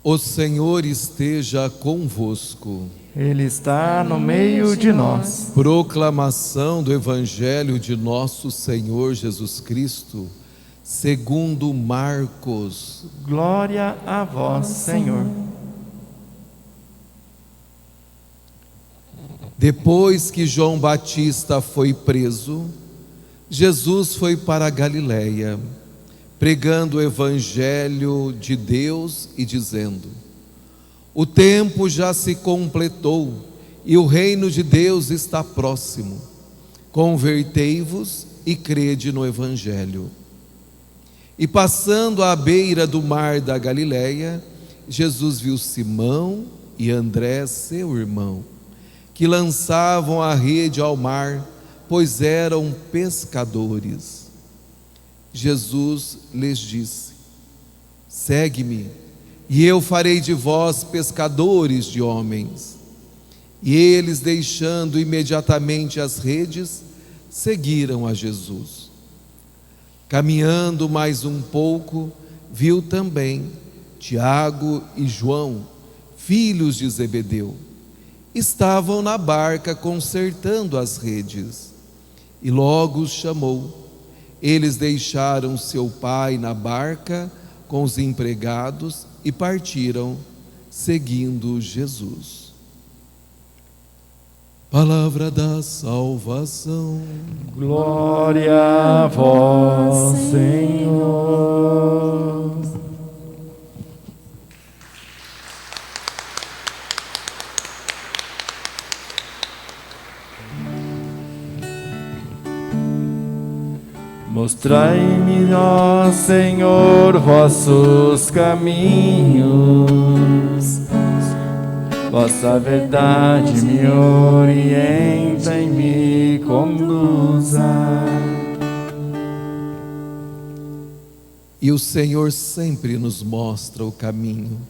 O Senhor esteja convosco. Ele está no meio de nós. Proclamação do Evangelho de nosso Senhor Jesus Cristo, segundo Marcos. Glória a vós, Senhor. Depois que João Batista foi preso, Jesus foi para a Galiléia, pregando o Evangelho de Deus e dizendo: o tempo já se completou e o reino de Deus está próximo. Convertei-vos e crede no Evangelho. E passando à beira do mar da Galiléia, Jesus viu Simão e André, seu irmão, que lançavam a rede ao mar, pois eram pescadores. Jesus lhes disse: segue-me, e eu farei de vós pescadores de homens. E eles, deixando imediatamente as redes, seguiram a Jesus. Caminhando mais um pouco, viu também Tiago e João, filhos de Zebedeu. Estavam na barca consertando as redes, e logo os chamou. Eles deixaram seu pai na barca com os empregados e partiram, seguindo Jesus. Palavra da salvação. Glória a vós, Senhor. Mostrai-me, ó Senhor, vossos caminhos. Vossa verdade me orienta e me conduza. E o Senhor sempre nos mostra o caminho.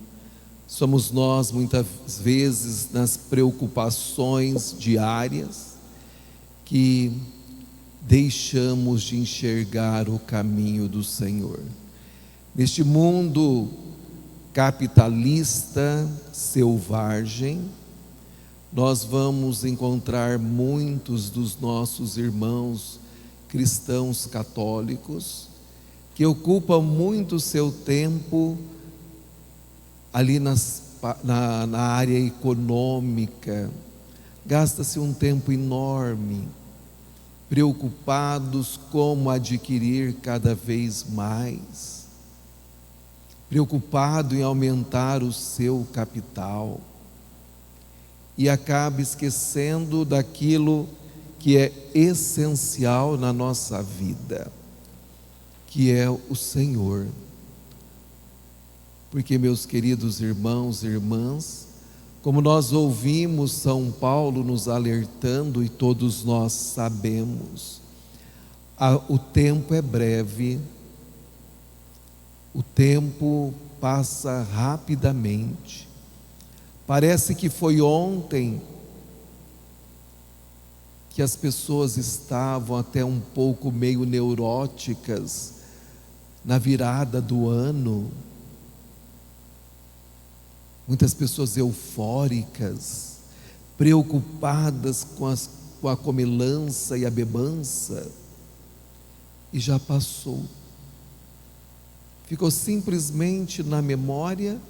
Somos nós, muitas vezes, nas preocupações diárias, que deixamos de enxergar o caminho do Senhor. Neste mundo capitalista, selvagem, nós vamos encontrar muitos dos nossos irmãos cristãos católicos que ocupam muito seu tempo ali na área econômica. Gasta-se um tempo enorme preocupados como adquirir cada vez mais, preocupado em aumentar o seu capital, e acaba esquecendo daquilo que é essencial na nossa vida, que é o Senhor. Porque, meus queridos irmãos e irmãs, como nós ouvimos São Paulo nos alertando, e todos nós sabemos, o tempo é breve, o tempo passa rapidamente. Parece que foi ontem que as pessoas estavam até um pouco meio neuróticas na virada do ano. Muitas pessoas eufóricas, preocupadas com a comilança e a bebança, e já passou. Ficou simplesmente na memória,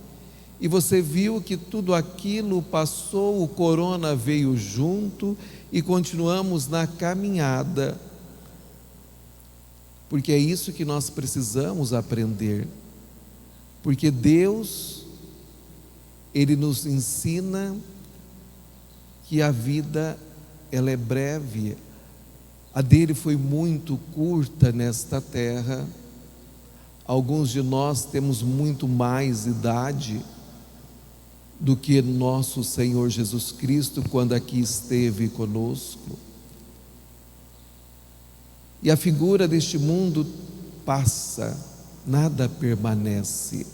e você viu que tudo aquilo passou, o corona veio junto, e continuamos na caminhada, porque é isso que nós precisamos aprender, porque Deus, Ele nos ensina que a vida, ela é breve. A dele foi muito curta nesta terra. Alguns de nós temos muito mais idade do que nosso Senhor Jesus Cristo quando aqui esteve conosco. E a figura deste mundo passa, nada permanece.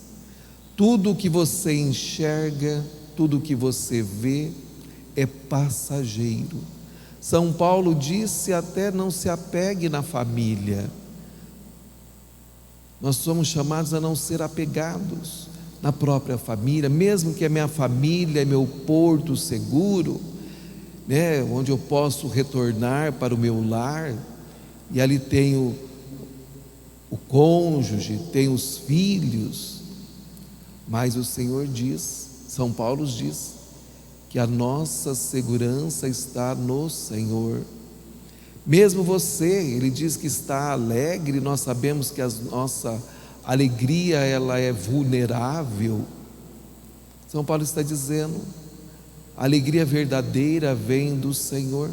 Tudo que você enxerga, tudo que você vê é passageiro. São Paulo disse até: não se apegue na família. Nós somos chamados a não ser apegados. na própria família, mesmo que a minha família é meu porto seguro, né, onde eu posso retornar para o meu lar, e ali tenho o cônjuge, tenho os filhos, mas o Senhor diz, São Paulo diz, que a nossa segurança está no Senhor. Mesmo você, ele diz que está alegre, nós sabemos que a nossa alegria ela é vulnerável. São Paulo está dizendo, a alegria verdadeira vem do Senhor.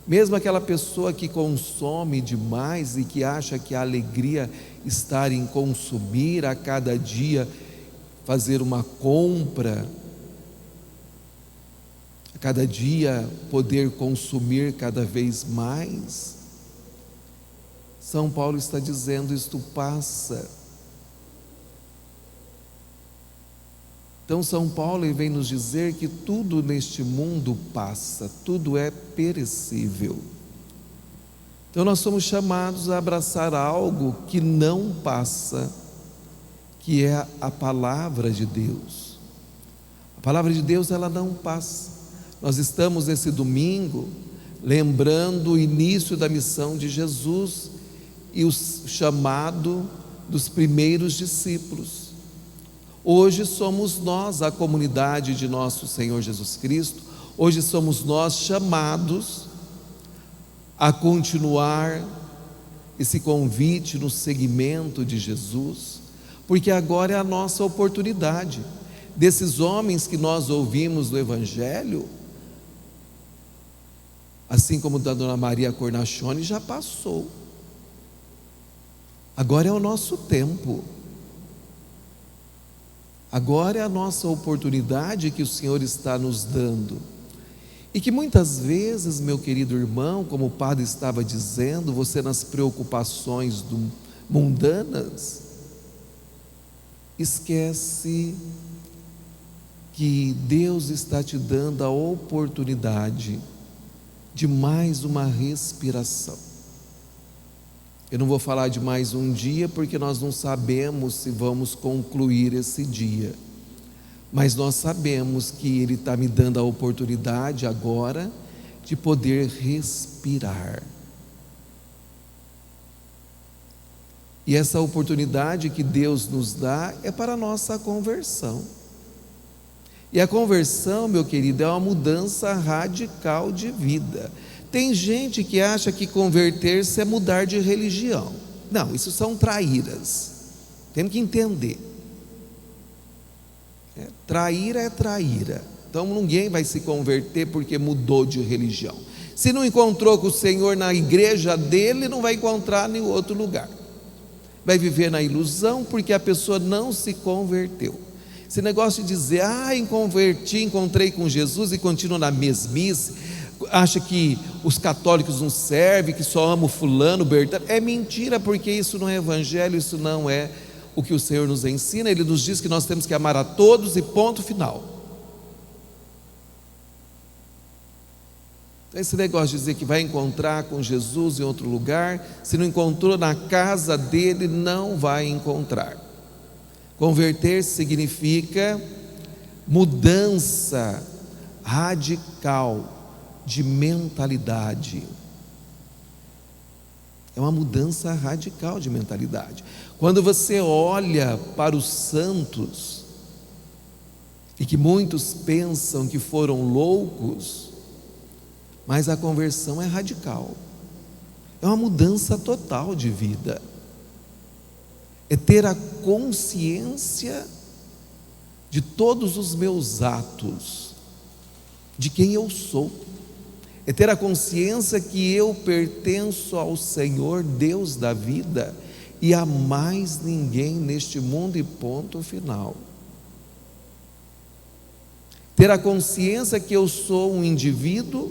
Mesmo aquela pessoa que consome demais e que acha que a alegria está em consumir a cada dia, fazer uma compra, a cada dia poder consumir cada vez mais, São Paulo está dizendo, isto passa. Então São Paulo vem nos dizer que tudo neste mundo passa, tudo é perecível. Então nós somos chamados a abraçar algo que não passa, que é a palavra de Deus. A palavra de Deus ela não passa. Nós estamos esse domingo lembrando o início da missão de Jesus e o chamado dos primeiros discípulos. Hoje somos nós, a comunidade de nosso Senhor Jesus Cristo, hoje somos nós chamados a continuar esse convite no seguimento de Jesus, porque agora é a nossa oportunidade. Desses homens que nós ouvimos no Evangelho, assim como da Dona Maria Cornachone, já passou. Agora é o nosso tempo. Agora é a nossa oportunidade que o Senhor está nos dando. E que muitas vezes, meu querido irmão, como o padre estava dizendo, você nas preocupações mundanas, esquece que Deus está te dando a oportunidade de mais uma respiração. Eu não vou falar de mais um dia, porque nós não sabemos se vamos concluir esse dia. Mas nós sabemos que Ele está me dando a oportunidade agora de poder respirar. E essa oportunidade que Deus nos dá é para a nossa conversão. E a conversão, meu querido, é uma mudança radical de vida. Tem gente que acha que converter-se é mudar de religião. Não, isso são traíras. Temos que entender. Traíra é traíra. Então ninguém vai se converter porque mudou de religião. Se não encontrou com o Senhor na igreja dele, não vai encontrar em outro lugar. Vai viver na ilusão porque a pessoa não se converteu. Esse negócio de dizer, encontrei com Jesus e continuo na mesmice, acha que os católicos não servem, que só amam fulano, Bertano, é mentira, porque isso não é evangelho, isso não é o que o Senhor nos ensina. Ele nos diz que nós temos que amar a todos e ponto final. Então esse negócio de dizer que vai encontrar com Jesus em outro lugar, se não encontrou na casa dele, não vai encontrar. Converter significa mudança radical de mentalidade. É uma mudança radical de mentalidade. Quando você olha para os santos, e que muitos pensam que foram loucos, mas a conversão é radical. É uma mudança total de vida. É ter a consciência de todos os meus atos, de quem eu sou. É ter a consciência que eu pertenço ao Senhor, Deus da vida, e a mais ninguém neste mundo, e ponto final. Ter a consciência que eu sou um indivíduo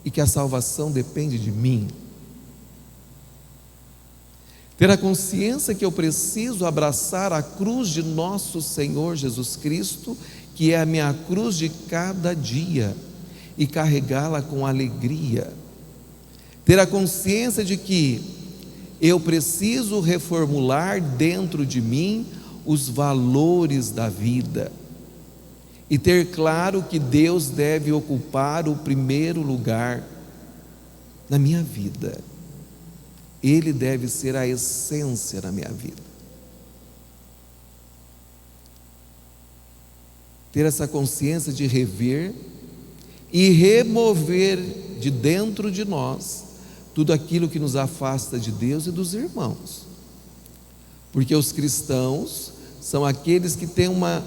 e que a salvação depende de mim. Ter a consciência que eu preciso abraçar a cruz de nosso Senhor Jesus Cristo, que é a minha cruz de cada dia, e carregá-la com alegria. Ter a consciência de que eu preciso reformular dentro de mim os valores da vida e ter claro que Deus deve ocupar o primeiro lugar na minha vida. Ele deve ser a essência na minha vida. Ter essa consciência de rever e remover de dentro de nós tudo aquilo que nos afasta de Deus e dos irmãos. Porque os cristãos são aqueles que têm uma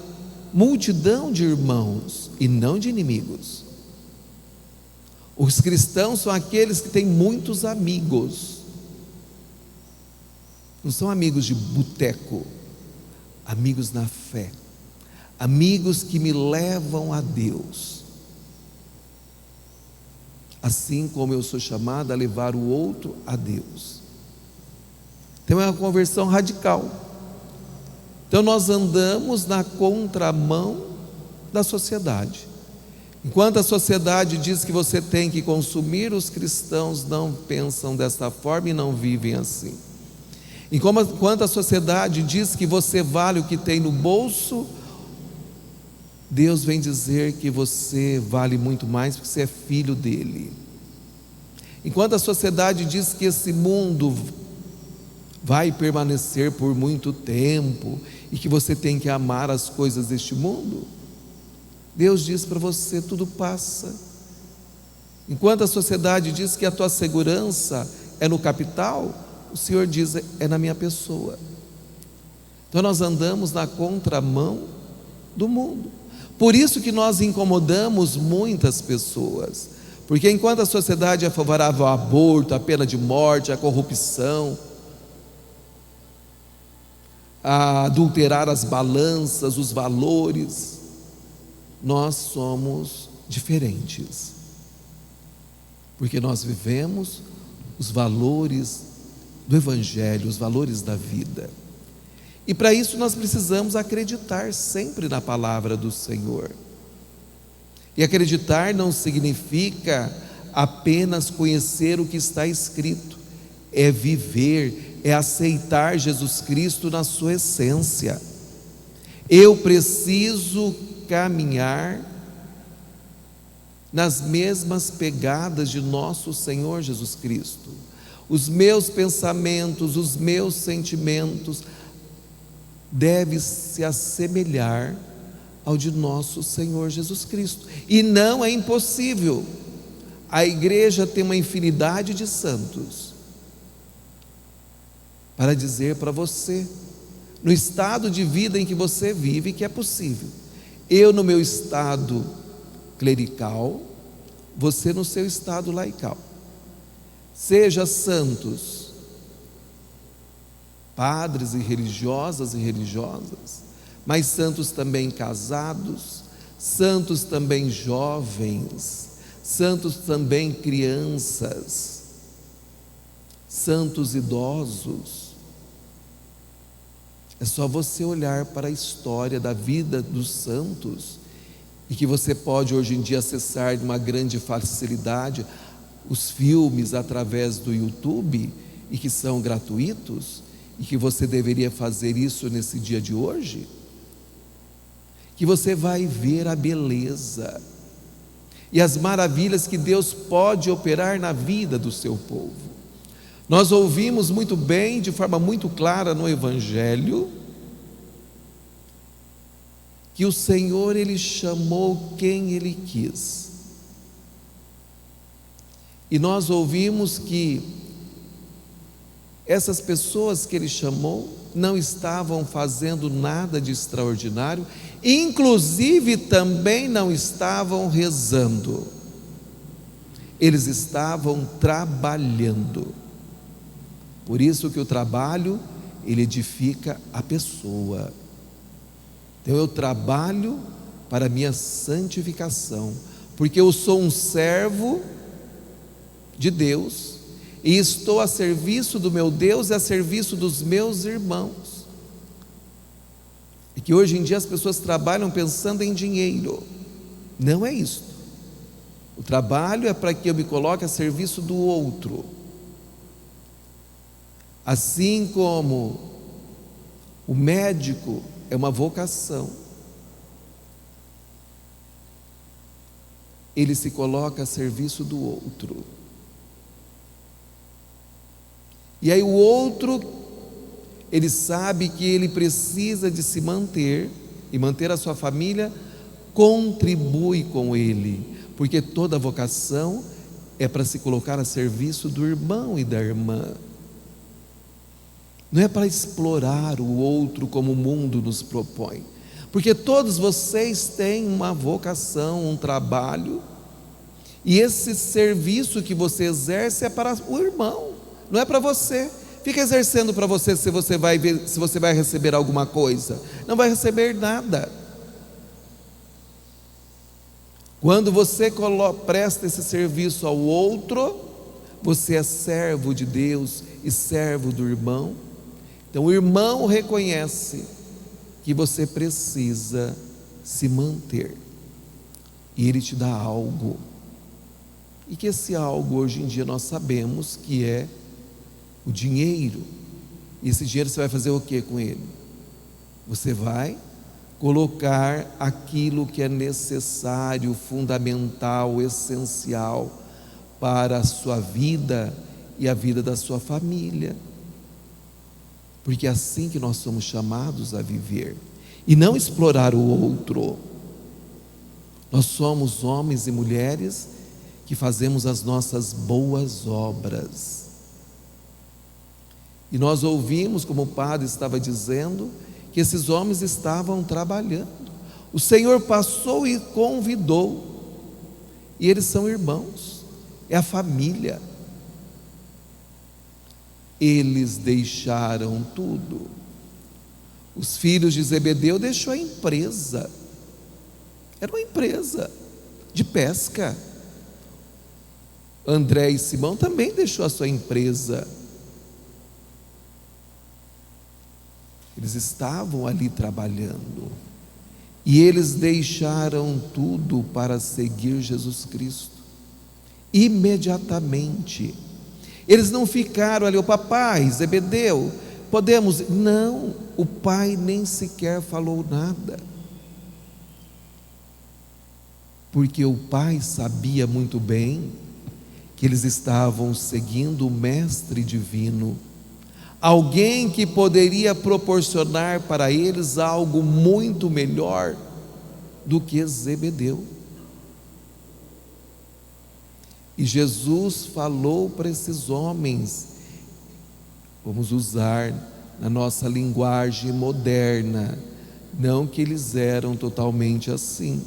multidão de irmãos e não de inimigos. Os cristãos são aqueles que têm muitos amigos. Não são amigos de boteco, amigos na fé, amigos que me levam a Deus. Assim como eu sou chamado a levar o outro a Deus. Então é uma conversão radical. Então nós andamos na contramão da sociedade. Enquanto a sociedade diz que você tem que consumir, os cristãos não pensam dessa forma e não vivem assim. Enquanto a sociedade diz que você vale o que tem no bolso, Deus vem dizer que você vale muito mais porque você é filho dele. Enquanto a sociedade diz que esse mundo vai permanecer por muito tempo e que você tem que amar as coisas deste mundo, Deus diz para você: tudo passa. Enquanto a sociedade diz que a tua segurança é no capital, o Senhor diz: é na minha pessoa. Então nós andamos na contramão do mundo. Por isso que nós incomodamos muitas pessoas, porque enquanto a sociedade é favorável ao aborto, à pena de morte, à corrupção, a adulterar as balanças, os valores, nós somos diferentes, porque nós vivemos os valores do Evangelho, os valores da vida. E para isso nós precisamos acreditar sempre na palavra do Senhor. E acreditar não significa apenas conhecer o que está escrito, é viver, é aceitar Jesus Cristo na sua essência. Eu preciso caminhar nas mesmas pegadas de nosso Senhor Jesus Cristo. Os meus pensamentos, os meus sentimentos devem se assemelhar ao de nosso Senhor Jesus Cristo. E não é impossível. A igreja tem uma infinidade de santos para dizer para você, no estado de vida em que você vive, que é possível. Eu no meu estado clerical, você no seu estado laical. Seja santos, padres e religiosas, mas santos também casados, santos também jovens, santos também crianças, santos idosos. É só você olhar para a história da vida dos santos, e que você pode hoje em dia acessar de uma grande facilidade os filmes através do YouTube, e que são gratuitos, e que você deveria fazer isso nesse dia de hoje, que você vai ver a beleza e as maravilhas que Deus pode operar na vida do seu povo. Nós ouvimos muito bem, de forma muito clara no Evangelho, que o Senhor, Ele chamou quem Ele quis. E nós ouvimos que essas pessoas que Ele chamou não estavam fazendo nada de extraordinário, inclusive também não estavam rezando, eles estavam trabalhando. Por isso que o trabalho, ele edifica a pessoa. Então eu trabalho para a minha santificação, porque eu sou um servo de Deus, e estou a serviço do meu Deus e a serviço dos meus irmãos. E que hoje em dia as pessoas trabalham pensando em dinheiro. Não é isso. O trabalho é para que eu me coloque a serviço do outro. Assim como O médico é uma vocação. Ele se coloca a serviço do outro. E aí o outro, ele sabe que ele precisa de se manter e manter a sua família, contribui com ele, porque toda vocação é para se colocar a serviço do irmão e da irmã. Não é para explorar o outro como o mundo nos propõe, porque todos vocês têm uma vocação, um trabalho, e esse serviço que você exerce é para o irmão, não é para você. Fica exercendo para você se você vai ver, se você vai receber alguma coisa. Não vai receber nada. Quando você presta esse serviço ao outro, você é servo de Deus e servo do irmão. Então o irmão reconhece que você precisa se manter, e ele te dá algo, e que esse algo hoje em dia nós sabemos que é o dinheiro. E esse dinheiro você vai fazer o que com ele? Você vai colocar aquilo que é necessário, fundamental, essencial para a sua vida e a vida da sua família, porque é assim que nós somos chamados a viver, e não explorar o outro. Nós somos homens e mulheres que fazemos as nossas boas obras, e nós ouvimos, como o padre estava dizendo, que esses homens estavam trabalhando. O Senhor passou e convidou, e eles são irmãos, é a família. Eles deixaram tudo. Os filhos de Zebedeu deixou a empresa, era uma empresa de pesca. André e Simão também deixou a sua empresa. Eles estavam ali trabalhando, e eles deixaram tudo para seguir Jesus Cristo. Imediatamente. Eles não ficaram ali, o papai, Zebedeu, podemos? Não, o pai nem sequer falou nada, porque o pai sabia muito bem que eles estavam seguindo o mestre divino, alguém que poderia proporcionar para eles algo muito melhor do que Zebedeu. E Jesus falou para esses homens, vamos usar na nossa linguagem moderna, não que eles eram totalmente assim.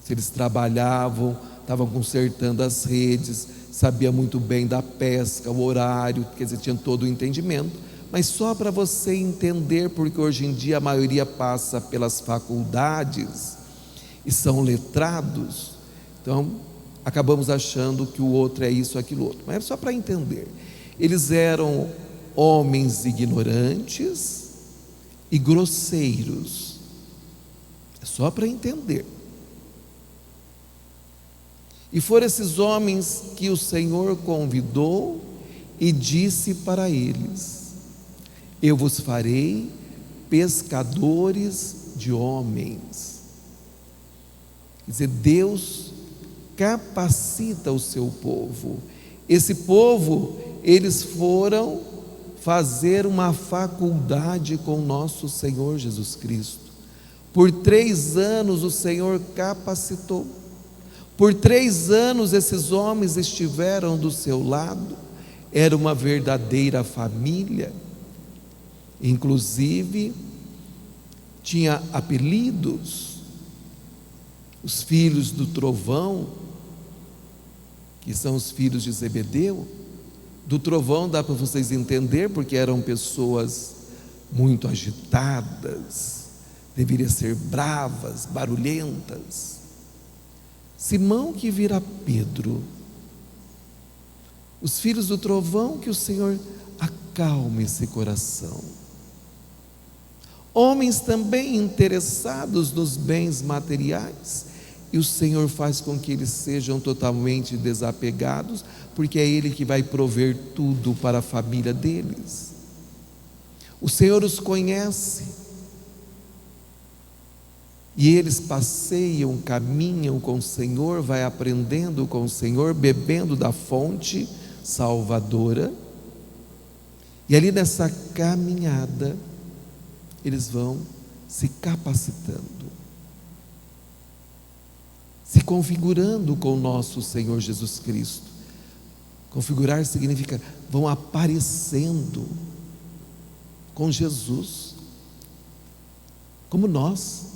Se eles trabalhavam, estavam consertando as redes, sabia muito bem da pesca, o horário, quer dizer, tinha todo o entendimento, mas só para você entender, porque hoje em dia a maioria passa pelas faculdades e são letrados, então acabamos achando que o outro é isso, aquilo outro, mas é só para entender. Eles eram homens ignorantes e grosseiros, é só para entender. E foram esses homens que o Senhor convidou e disse para eles: eu vos farei pescadores de homens. Quer dizer, Deus capacita o seu povo. Esse povo, eles foram fazer uma faculdade com nosso Senhor Jesus Cristo. Por 3 anos o Senhor capacitou. Por 3 anos esses homens estiveram do seu lado, era uma verdadeira família, inclusive tinha apelidos. Os filhos do trovão, que são os filhos de Zebedeu, do trovão dá para vocês entender, porque eram pessoas muito agitadas, deveriam ser bravas, barulhentas. Simão, que vira Pedro. Os filhos do trovão, que o Senhor acalme esse coração. Homens também interessados nos bens materiais, e o Senhor faz com que eles sejam totalmente desapegados, porque é Ele que vai prover tudo para a família deles. O Senhor os conhece. E eles passeiam, caminham com o Senhor, vai aprendendo com o Senhor, bebendo da fonte salvadora. E ali nessa caminhada, eles vão se capacitando, se configurando com o nosso Senhor Jesus Cristo. Configurar significa vão aparecendo com Jesus, como nós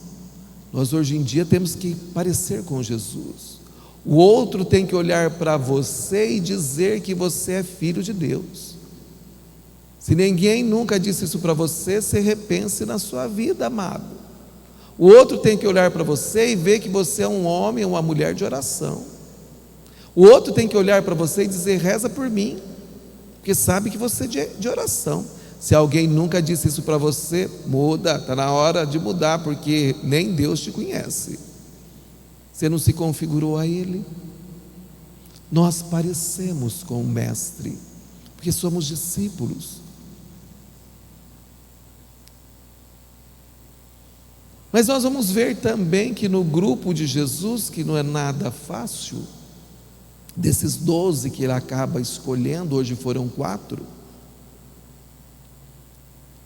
hoje em dia temos que parecer com Jesus. O outro tem que olhar para você e dizer que você é filho de Deus. Se ninguém nunca disse isso para você, você repense na sua vida, amado. O outro tem que olhar para você e ver que você é um homem, uma mulher de oração. O outro tem que olhar para você e dizer: reza por mim, porque sabe que você é de oração. Se alguém nunca disse isso para você, muda, está na hora de mudar, porque nem Deus te conhece. Você não se configurou a Ele. Nós parecemos com o Mestre, porque somos discípulos. Mas nós vamos ver também que no grupo de Jesus, que não é nada fácil, desses 12 que ele acaba escolhendo, hoje foram 4,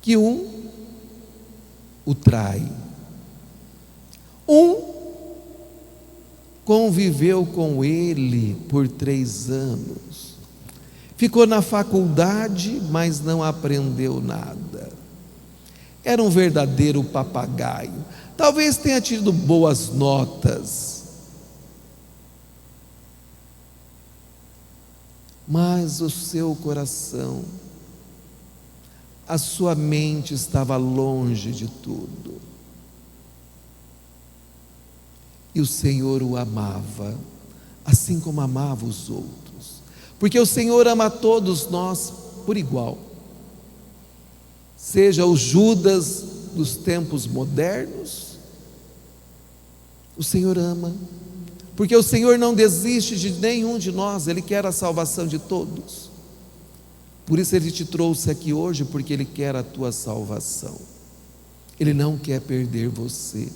que um o trai, um conviveu com ele por 3 anos, ficou na faculdade, mas não aprendeu nada, era um verdadeiro papagaio, talvez tenha tido boas notas, mas o seu coração, a sua mente estava longe de tudo. E o Senhor o amava, assim como amava os outros, porque o Senhor ama a todos nós por igual. Seja o Judas dos tempos modernos, o Senhor ama, porque o Senhor não desiste de nenhum de nós, Ele quer a salvação de todos. Por isso Ele te trouxe aqui hoje, porque Ele quer a tua salvação. Ele não quer perder você.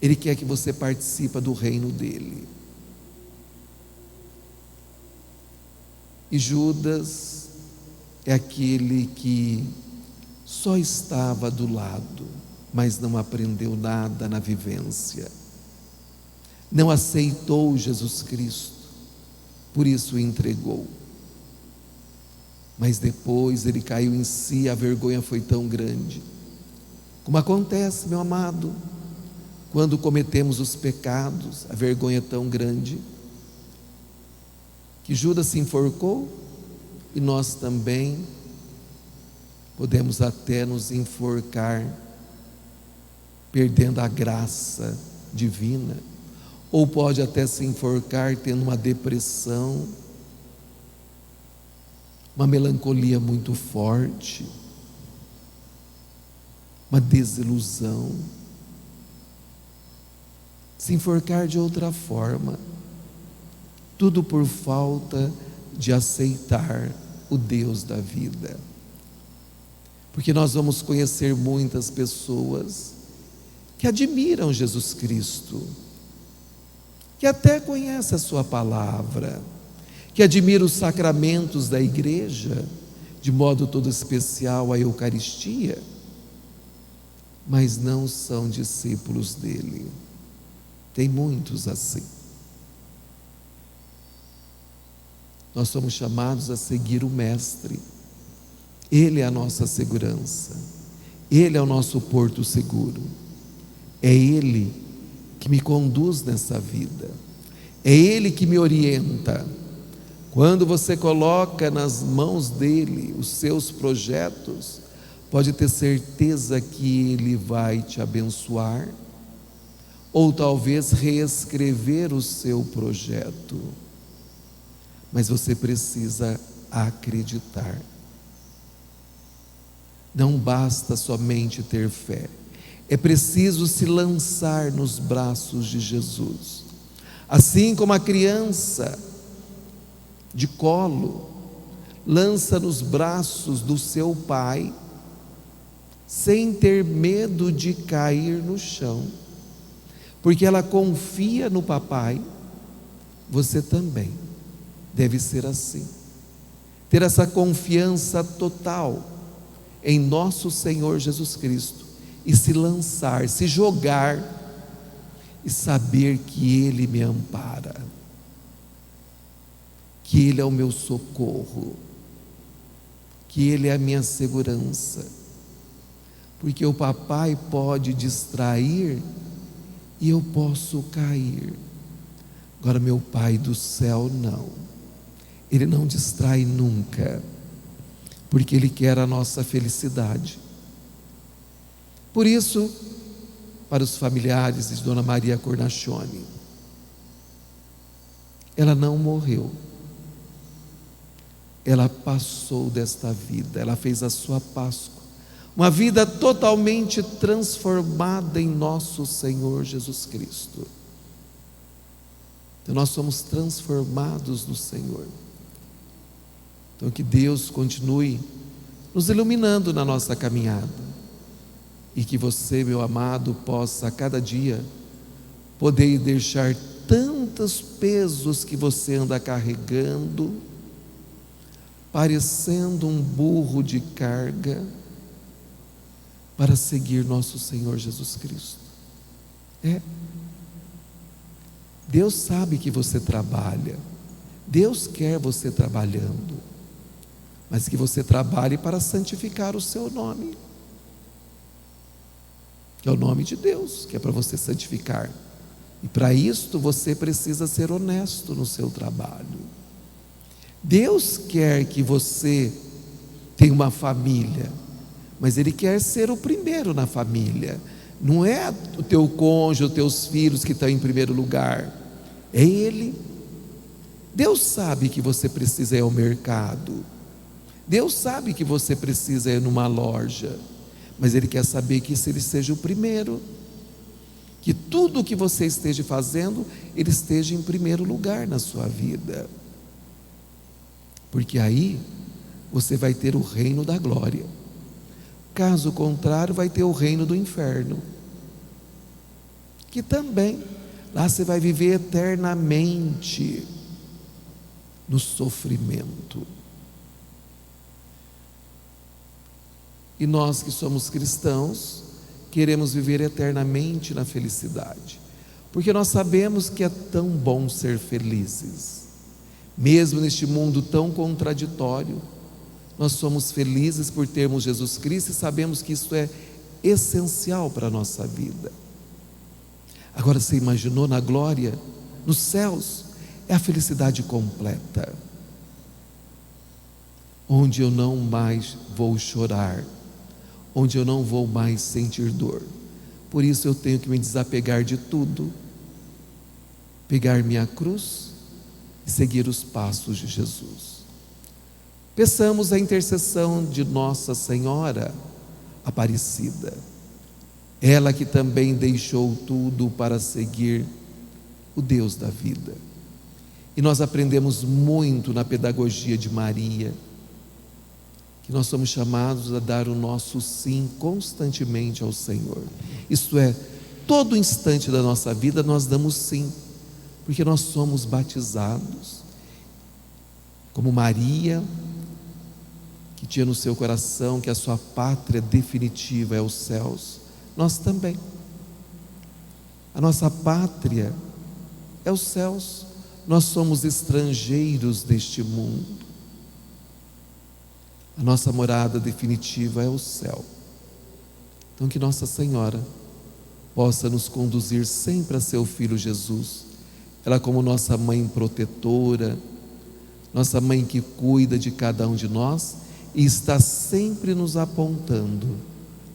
Ele quer que você participe do reino dEle. E Judas é aquele que só estava do lado, mas não aprendeu nada na vivência. Não aceitou Jesus Cristo, por isso o entregou. Mas depois ele caiu em si, a vergonha foi tão grande. Como acontece, meu amado, quando cometemos os pecados, a vergonha é tão grande, que Judas se enforcou, e nós também podemos até nos enforcar, perdendo a graça divina, ou pode até se enforcar tendo uma depressão, uma melancolia muito forte, uma desilusão, se enforcar de outra forma, tudo por falta de aceitar o Deus da vida. Porque nós vamos conhecer muitas pessoas que admiram Jesus Cristo, que até conhecem a sua palavra, que admira os sacramentos da igreja, de modo todo especial a Eucaristia, mas não são discípulos dele. Tem muitos assim. Nós somos chamados a seguir o Mestre. Ele é a nossa segurança, Ele é o nosso porto seguro, é Ele que me conduz nessa vida, é Ele que me orienta. Quando você coloca nas mãos dEle os seus projetos, pode ter certeza que Ele vai te abençoar, ou talvez reescrever o seu projeto, mas você precisa acreditar. Não basta somente ter fé, é preciso se lançar nos braços de Jesus, assim como a criança de colo lança nos braços do seu pai, sem ter medo de cair no chão, porque ela confia no papai. Você também deve ser assim, ter essa confiança total em nosso Senhor Jesus Cristo, e se lançar, se jogar, e saber que Ele me ampara, que Ele é o meu socorro, que Ele é a minha segurança, porque o papai pode distrair e eu posso cair. Agora meu Pai do céu não, Ele não distrai nunca, porque Ele quer a nossa felicidade. Por isso, para os familiares de Dona Maria Cornacchione, ela não morreu, ela passou desta vida, ela fez a sua Páscoa, uma vida totalmente transformada em nosso Senhor Jesus Cristo. Então nós somos transformados no Senhor. Então que Deus continue nos iluminando na nossa caminhada, e que você, meu amado, possa a cada dia poder deixar tantos pesos que você anda carregando, parecendo um burro de carga, para seguir nosso Senhor Jesus Cristo. Deus sabe que você trabalha, Deus quer você trabalhando, mas que você trabalhe para santificar o seu nome, que é o nome de Deus, que é para você santificar. E para isto você precisa ser honesto no seu trabalho. Deus quer que você tenha uma família, mas Ele quer ser o primeiro na família. Não é o teu cônjuge, os teus filhos que estão em primeiro lugar, é Ele. Deus sabe que você precisa ir ao mercado, Deus sabe que você precisa ir numa loja, mas Ele quer saber que Ele seja o primeiro, que tudo o que você esteja fazendo, Ele esteja em primeiro lugar na sua vida, porque aí você vai ter o reino da glória. Caso contrário, vai ter o reino do inferno, que também lá você vai viver eternamente no sofrimento. E nós que somos cristãos, queremos viver eternamente na felicidade, porque nós sabemos que é tão bom ser felizes, mesmo neste mundo tão contraditório. Nós somos felizes por termos Jesus Cristo e sabemos que isso é essencial para a nossa vida. Agora, você imaginou na glória, nos céus, é a felicidade completa, onde eu não mais vou chorar, onde eu não vou mais sentir dor. Por isso eu tenho que me desapegar de tudo, pegar minha cruz e seguir os passos de Jesus. Peçamos a intercessão de Nossa Senhora Aparecida, ela que também deixou tudo para seguir o Deus da vida. E nós aprendemos muito na pedagogia de Maria, que nós somos chamados a dar o nosso sim constantemente ao Senhor. Isto é, todo instante da nossa vida nós damos sim, porque nós somos batizados, como Maria, que tinha no seu coração que a sua pátria definitiva é os céus. Nós também, a nossa pátria é os céus. Nós somos estrangeiros deste mundo, a nossa morada definitiva é o céu. Então que Nossa Senhora possa nos conduzir sempre a seu Filho Jesus, ela como nossa mãe protetora, nossa mãe que cuida de cada um de nós e está sempre nos apontando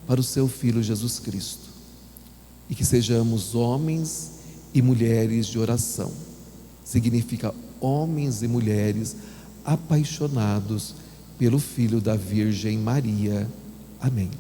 para o seu Filho Jesus Cristo. E que sejamos homens e mulheres de oração. Significa homens e mulheres apaixonados pelo Filho da Virgem Maria. Amém.